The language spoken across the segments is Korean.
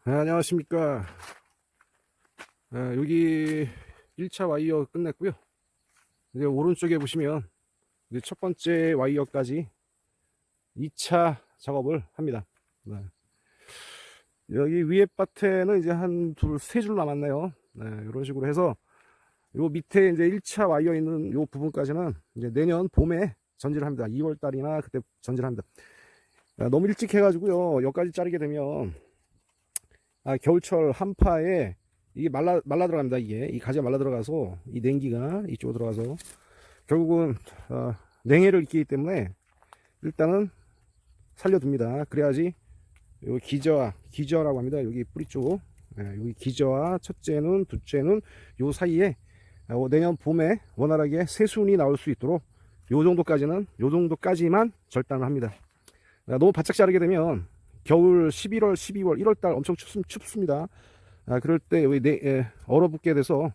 네, 안녕하십니까. 여기 1차 와이어 끝냈고요. 이제 오른쪽에 보시면 이제 첫 번째 와이어까지 2차 작업을 합니다. 네. 여기 위에 밭에는 이제 한 세 줄 남았네요. 네, 이런 식으로 해서 요 밑에 이제 1차 와이어 있는 요 부분까지는 이제 내년 봄에 전지를 합니다. 2월 달이나 그때 전지를 합니다. 너무 일찍 해가지고요. 여기까지 자르게 되면 겨울철 한파에 이게 말라 들어갑니다. 이게 이 가지가 말라 들어가서 이 냉기가 이쪽으로 들어가서 결국은 냉해를 일으키기 때문에 일단은 살려둡니다. 그래야지 요 기저라고 합니다. 여기 뿌리 쪽, 여기 기저와 첫째는 둘째는 요 사이에 내년 봄에 원활하게 새순이 나올 수 있도록 요 정도까지만 절단을 합니다. 너무 바짝 자르게 되면 겨울 11월, 12월, 1월달 엄청 춥습니다. 그럴 때 여기 얼어붙게 돼서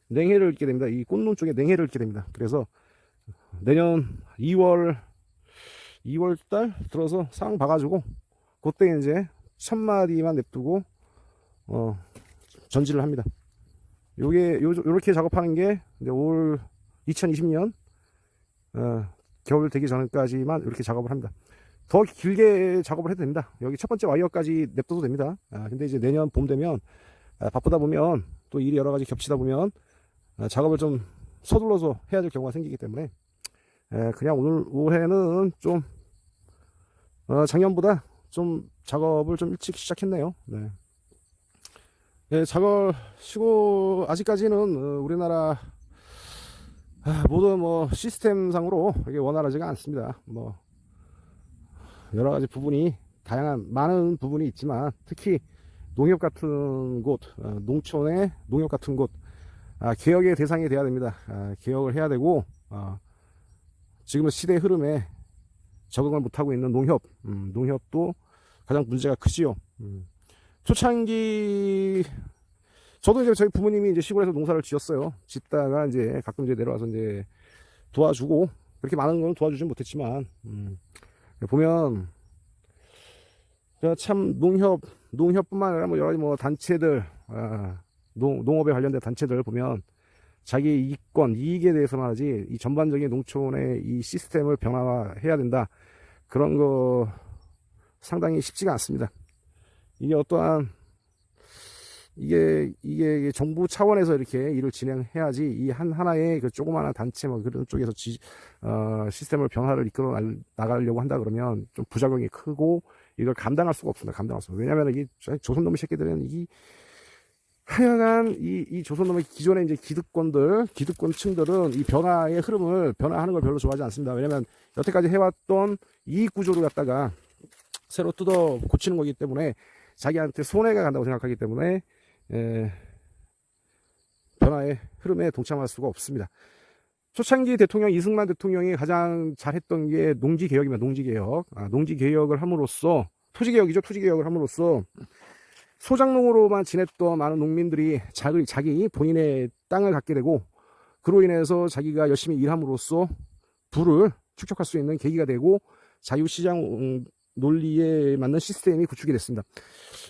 냉해를 잃게 됩니다. 이 꽃눈 쪽에 냉해를 잃게 됩니다. 그래서 내년 2월달 들어서 상 봐가지고 그때 이제 1000마리만 냅두고 전지를 합니다. 요렇게 작업하는 게 이제 올 2020년 겨울 되기 전까지만 이렇게 작업을 합니다. 더 길게 작업을 해도 됩니다. 여기 첫 번째 와이어까지 냅둬도 됩니다. 근데 이제 내년 봄 되면 바쁘다 보면 또 일이 여러 가지 겹치다 보면 작업을 좀 서둘러서 해야 될 경우가 생기기 때문에 그냥 올해는 좀 작년보다 좀 작업을 좀 일찍 시작했네요. 네. 작업 쉬고 아직까지는 우리나라 모든 뭐 시스템상으로 이게 원활하지가 않습니다. 뭐 여러 가지 부분이 많은 부분이 있지만 특히 농협 같은 곳, 농촌의 농협 같은 곳, 개혁의 대상이 돼야 됩니다. 개혁을 해야 되고, 지금은 시대의 흐름에 적응을 못하고 있는 농협도 가장 문제가 크지요. 초창기, 저도 이제 저희 부모님이 이제 시골에서 농사를 지었어요. 짓다가 이제 가끔 이제 내려와서 이제 도와주고, 그렇게 많은 건 도와주진 못했지만, 보면, 참 농협뿐만 아니라 뭐 여러 가지 뭐 단체들, 농업에 관련된 단체들 보면 자기 이익에 대해서만 하지 이 전반적인 농촌의 이 시스템을 변화해야 된다. 그런 거 상당히 쉽지가 않습니다. 이게 어떠한 이게 정부 차원에서 이렇게 일을 진행해야지 이 하나의 그 조그마한 단체 뭐 그런 쪽에서 시스템을 변화를 이끌어 나가려고 한다 그러면 좀 부작용이 크고 이걸 감당할 수가 없습니다. 왜냐하면 이 조선놈의 새끼들은 하여간 이 조선놈의 기존의 이제 기득권층들은 이 변화의 흐름을 변화하는 걸 별로 좋아하지 않습니다. 왜냐하면 여태까지 해왔던 이익 구조를 갖다가 새로 뜯어 고치는 거기 때문에 자기한테 손해가 간다고 생각하기 때문에 변화의 흐름에 동참할 수가 없습니다. 초창기 대통령 이승만 대통령이 가장 잘했던 게 농지개혁입니다. 농지개혁을 함으로써 토지개혁을 함으로써 소작농으로만 지냈던 많은 농민들이 자기 본인의 땅을 갖게 되고 그로 인해서 자기가 열심히 일함으로써 부를 축적할 수 있는 계기가 되고 자유시장 논리에 맞는 시스템이 구축이 됐습니다.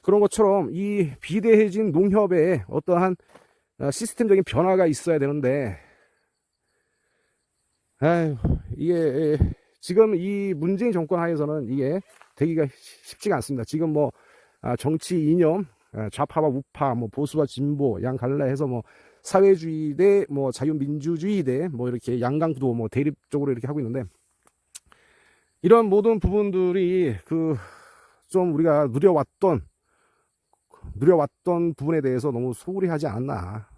그런 것처럼 이 비대해진 농협에 어떠한 시스템적인 변화가 있어야 되는데 이게 지금 이 문재인 정권 하에서는 이게 되기가 쉽지가 않습니다. 지금 뭐 정치 이념, 좌파와 우파, 뭐 보수와 진보 양 갈래해서 뭐 사회주의 대 뭐 자유민주주의 대 뭐 이렇게 양강구도 뭐 대립적으로 이렇게 하고 있는데 이런 모든 부분들이 좀 우리가 누려왔던 부분에 대해서 너무 소홀히 하지 않았나.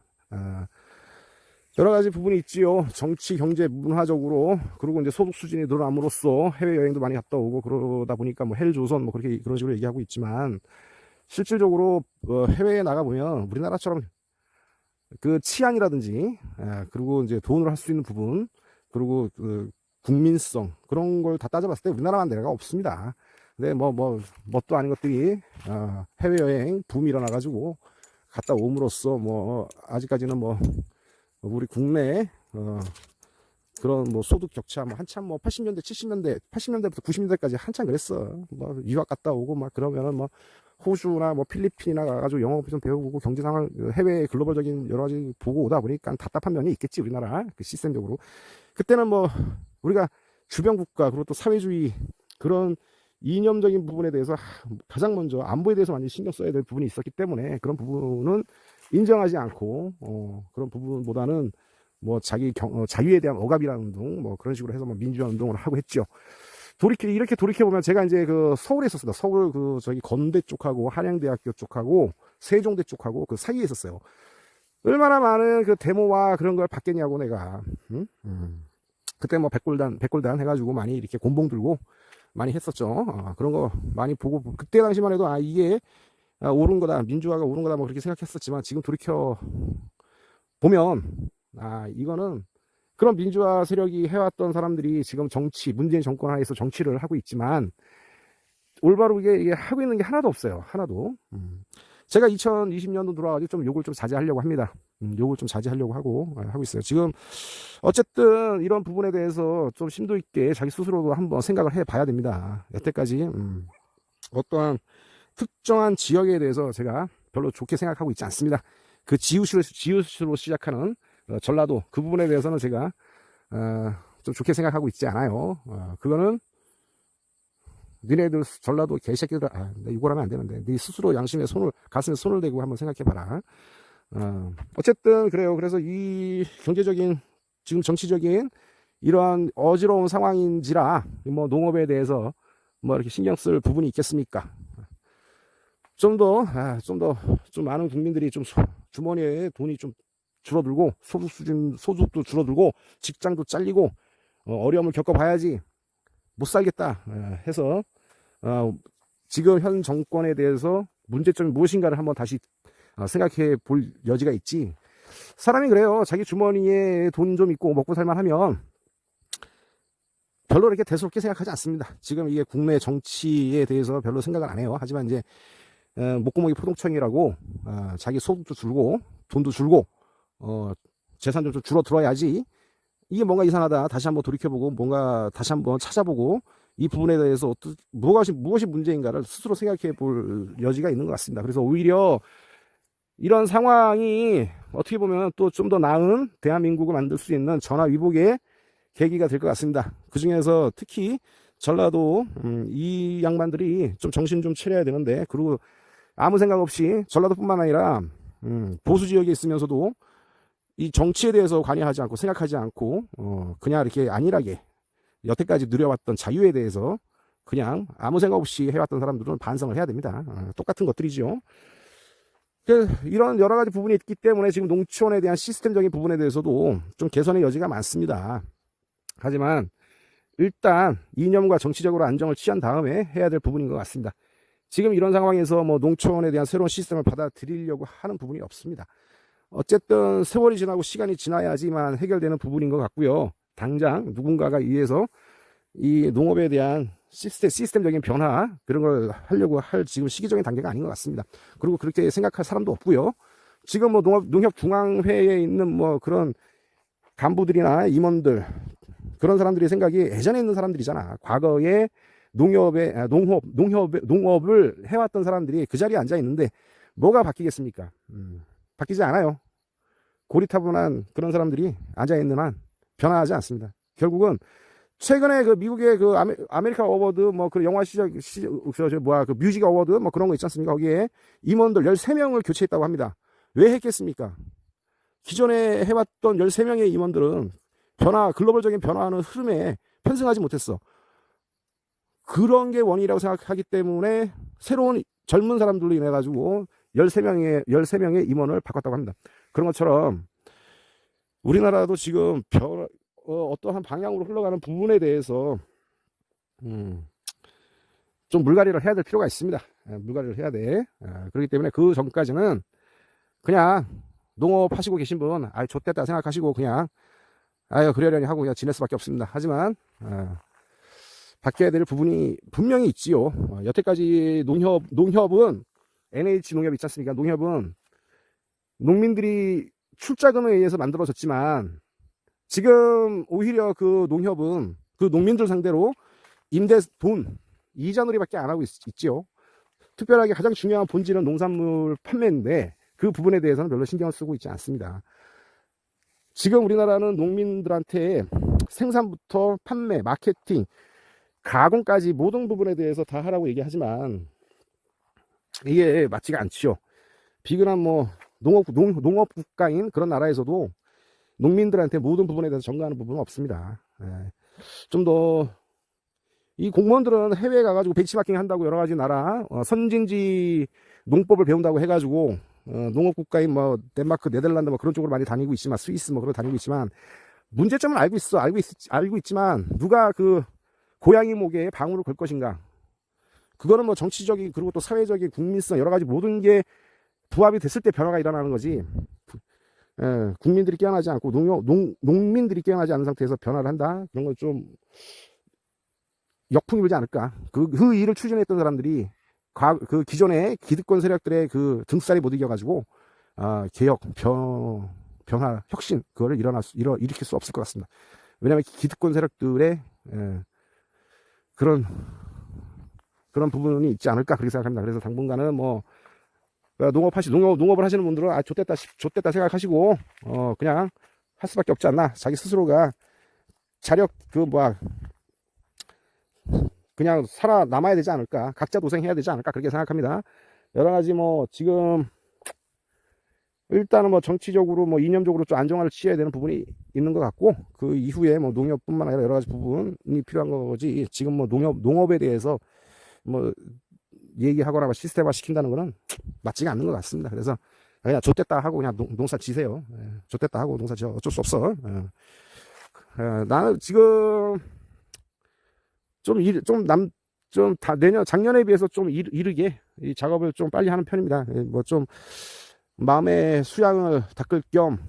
여러 가지 부분이 있지요. 정치, 경제, 문화적으로. 그리고 이제 소득 수준이 늘어남으로써 해외여행도 많이 갔다 오고 그러다 보니까 뭐 헬조선 뭐 그런 식으로 얘기하고 있지만 실질적으로 해외에 나가보면 우리나라처럼 그 치안이라든지 그리고 이제 돈으로 할 수 있는 부분 그리고 국민성 그런 걸 다 따져봤을 때 우리나라만 내가 없습니다. 근데 뭣도 아닌 것들이 해외여행 붐이 일어나가지고 갔다 옴으로써 뭐 아직까지는 뭐 우리 국내 그런 뭐 소득 격차 뭐 한참 뭐 80년대부터 90년대까지 한참 그랬어. 뭐 유학 갔다 오고 막 그러면은 뭐 호주나 뭐 필리핀이나 가가지고 영어 좀 배우고 경제 상황, 해외 글로벌적인 여러 가지 보고 오다 보니까 답답한 면이 있겠지, 우리나라 그 시스템적으로. 그때는 뭐 우리가 주변 국가 그리고 또 사회주의 그런 이념적인 부분에 대해서 가장 먼저 안보에 대해서 많이 신경 써야 될 부분이 있었기 때문에 그런 부분은 인정하지 않고 그런 부분보다는 뭐 자유에 대한 억압이라는 운동 뭐 그런 식으로 해서 뭐 민주화 운동을 하고 했죠. 이렇게 돌이켜보면 제가 이제 그 서울에 있었습니다. 서울 그 저기 건대 쪽하고 한양대학교 쪽하고 세종대 쪽하고 그 사이에 있었어요. 얼마나 많은 그 데모와 그런 걸 받겠냐고 내가. 응? 그때 뭐 백골단 해가지고 많이 이렇게 곤봉 들고 많이 했었죠. 그런 거 많이 보고 그때 당시만 해도 이게 옳은 거다, 민주화가 옳은 거다 뭐 그렇게 생각했었지만 지금 돌이켜 보면 이거는 그런 민주화 세력이 해왔던 사람들이 지금 문재인 정권 하에서 정치를 하고 있지만 올바로 이게 하고 있는 게 하나도 없어요. 하나도. 제가 2020년도 들어와가지고 좀 요걸 좀 자제하려고 합니다. 요걸 좀 자제하려고 하고 있어요. 지금 어쨌든 이런 부분에 대해서 좀 심도 있게 자기 스스로도 한번 생각을 해봐야 됩니다. 여태까지 어떠한 특정한 지역에 대해서 제가 별로 좋게 생각하고 있지 않습니다. 그 지읒으로 시작하는 전라도 그 부분에 대해서는 제가 좀 좋게 생각하고 있지 않아요. 그거는 니네들 전라도 개새끼들 이걸 하면 안 되는데 네 스스로 가슴에 손을 대고 한번 생각해봐라. 어쨌든 그래요. 그래서 이 경제적인 지금 정치적인 이러한 어지러운 상황인지라 뭐 농업에 대해서 뭐 이렇게 신경 쓸 부분이 있겠습니까? 좀 많은 국민들이 좀 주머니에 돈이 좀 줄어들고 소득도 줄어들고 직장도 잘리고 어려움을 겪어봐야지 못 살겠다 해서 지금 현 정권에 대해서 문제점이 무엇인가를 한번 다시 생각해 볼 여지가 있지. 사람이 그래요. 자기 주머니에 돈 좀 있고 먹고 살만 하면 별로 이렇게 대수롭게 생각하지 않습니다. 지금 이게 국내 정치에 대해서 별로 생각을 안 해요. 하지만 이제 목구멍이 포동청이라고 자기 소득도 줄고 돈도 줄고 재산도 좀 줄어들어야지 이게 뭔가 이상하다 다시 한번 돌이켜보고 뭔가 다시 한번 찾아보고 이 부분에 대해서 무엇이 문제인가를 스스로 생각해 볼 여지가 있는 것 같습니다. 그래서 오히려 이런 상황이 어떻게 보면 또 좀 더 나은 대한민국을 만들 수 있는 전화위복의 계기가 될 것 같습니다. 그 중에서 특히 전라도 이 양반들이 좀 정신 좀 차려야 되는데 그리고 아무 생각 없이 전라도뿐만 아니라 보수 지역에 있으면서도 이 정치에 대해서 관여하지 않고 생각하지 않고 그냥 이렇게 안일하게 여태까지 누려왔던 자유에 대해서 그냥 아무 생각 없이 해왔던 사람들은 반성을 해야 됩니다. 똑같은 것들이죠. 이런 여러 가지 부분이 있기 때문에 지금 농촌에 대한 시스템적인 부분에 대해서도 좀 개선의 여지가 많습니다. 하지만 일단 이념과 정치적으로 안정을 취한 다음에 해야 될 부분인 것 같습니다. 지금 이런 상황에서 뭐 농촌에 대한 새로운 시스템을 받아들이려고 하는 부분이 없습니다. 어쨌든 세월이 지나고 시간이 지나야지만 해결되는 부분인 것 같고요. 당장 누군가가 위해서 이 농업에 대한 시스템적인 변화 그런 걸 하려고 할 지금 시기적인 단계가 아닌 것 같습니다. 그리고 그렇게 생각할 사람도 없고요. 지금 뭐 농협중앙회에 있는 뭐 그런 간부들이나 임원들 그런 사람들이 생각이 예전에 있는 사람들이잖아. 과거에 농업을 해왔던 사람들이 그 자리에 앉아 있는데 뭐가 바뀌겠습니까? 바뀌지 않아요. 고리타분한 그런 사람들이 앉아 있는 한 변화하지 않습니다. 결국은 최근에 그 미국의 그 아메리카 어워드 뭐 그 영화 그 뮤직 어워드 뭐 그런 거 있지 않습니까? 거기에 임원들 13명을 교체했다고 합니다. 왜 했겠습니까? 기존에 해왔던 13명의 임원들은 글로벌적인 변화하는 흐름에 편승하지 못했어. 그런 게 원인이라고 생각하기 때문에 새로운 젊은 사람들로 인해 가지고 13명의 임원을 바꿨다고 합니다. 그런 것처럼 우리나라도 지금 어떠한 방향으로 흘러가는 부분에 대해서 좀 물갈이를 해야 될 필요가 있습니다. 물갈이를 해야 돼. 그렇기 때문에 그 전까지는 그냥 농업 하시고 계신 분 좆됐다 생각하시고 그냥 그러려니 하고 그냥 지낼 수밖에 없습니다. 하지만 바뀌어야 될 부분이 분명히 있지요. 여태까지 농협은 NH 농협 있지 않습니까? 농협은 농민들이 출자금에 의해서 만들어졌지만 지금 오히려 그 농협은 그 농민들 상대로 이자놀이밖에 안 하고 있지요. 특별하게 가장 중요한 본질은 농산물 판매인데 그 부분에 대해서는 별로 신경을 쓰고 있지 않습니다. 지금 우리나라는 농민들한테 생산부터 판매, 마케팅, 가공까지 모든 부분에 대해서 다 하라고 얘기하지만 이게 맞지가 않지요. 비근한 뭐 농업 국가인 그런 나라에서도 농민들한테 모든 부분에 대해서 전가하는 부분은 없습니다. 좀 더 이 공무원들은 해외에 가가지고 벤치마킹 한다고 여러 가지 나라 선진지 농법을 배운다고 해가지고 농업 국가인 뭐 덴마크, 네덜란드 뭐 그런 쪽으로 많이 다니고 있지만 스위스 뭐 그런 다니고 있지만 문제점은 알고 있지만 누가 그 고양이 목에 방울을 걸 것인가? 그거는 뭐 정치적인 그리고 또 사회적인 국민성 여러 가지 모든 게 부합이 됐을 때 변화가 일어나는 거지. 국민들이 깨어나지 않고 농민들이 깨어나지 않은 상태에서 변화를 한다. 그런 건 좀 역풍이 불지 않을까. 그 일을 추진했던 사람들이 그 기존의 기득권 세력들의 그 등살이 못 이겨가지고 개혁, 변화, 혁신 그거를 일으킬 수 없을 것 같습니다. 왜냐하면 기득권 세력들의 그런 부분이 있지 않을까 그렇게 생각합니다. 그래서 당분간은 뭐 농업을 하시는 분들은 좆됐다 생각하시고 그냥 할 수밖에 없지 않나. 자기 스스로가 그냥 살아남아야 되지 않을까. 각자 도생해야 되지 않을까 그렇게 생각합니다. 여러 가지 뭐 지금 일단은 뭐 정치적으로 뭐 이념적으로 좀 안정화를 취해야 되는 부분이 있는 것 같고 그 이후에 뭐 농협뿐만 아니라 여러 가지 부분이 필요한 거지. 지금 뭐 농업에 대해서 뭐 얘기하거나 뭐 시스템화 시킨다는 거는 맞지가 않는 것 같습니다. 그래서 그냥 좆됐다 하고 그냥 농사 지세요. 좆됐다 하고 농사 지어. 어쩔 수 없어. 나는 지금 작년에 비해서 좀 이르게 이 작업을 좀 빨리 하는 편입니다. 뭐 좀 마음의 수양을 닦을 겸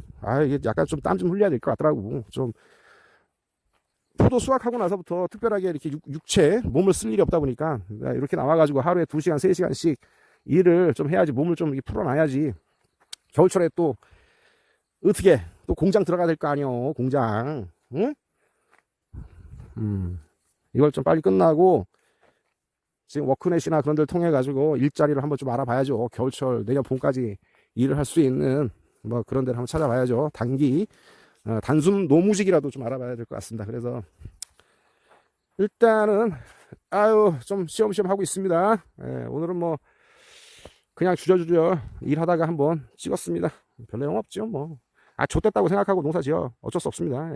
이게 약간 좀 땀 좀 흘려야 될 것 같더라고. 좀 포도 수확하고 나서부터 특별하게 이렇게 육체 몸을 쓸 일이 없다 보니까 이렇게 나와가지고 하루에 2시간 3시간씩 일을 좀 해야지. 몸을 좀 풀어놔야지. 겨울철에 또 어떻게 또 공장 들어가야 될 거 아니요. 공장. 응? 이걸 좀 빨리 끝나고 지금 워크넷이나 그런 데를 통해 가지고 일자리를 한번 좀 알아봐야죠. 겨울철 내년 봄까지 일을 할 수 있는 뭐 그런 데를 한번 찾아봐야죠. 단순 노무직이라도 좀 알아봐야 될 것 같습니다. 그래서 일단은 좀 시험시험 하고 있습니다. 오늘은 뭐 그냥 주저주저 일하다가 한번 찍었습니다. 별 내용 없죠. 뭐 좆됐다고 생각하고 농사 지어. 어쩔 수 없습니다.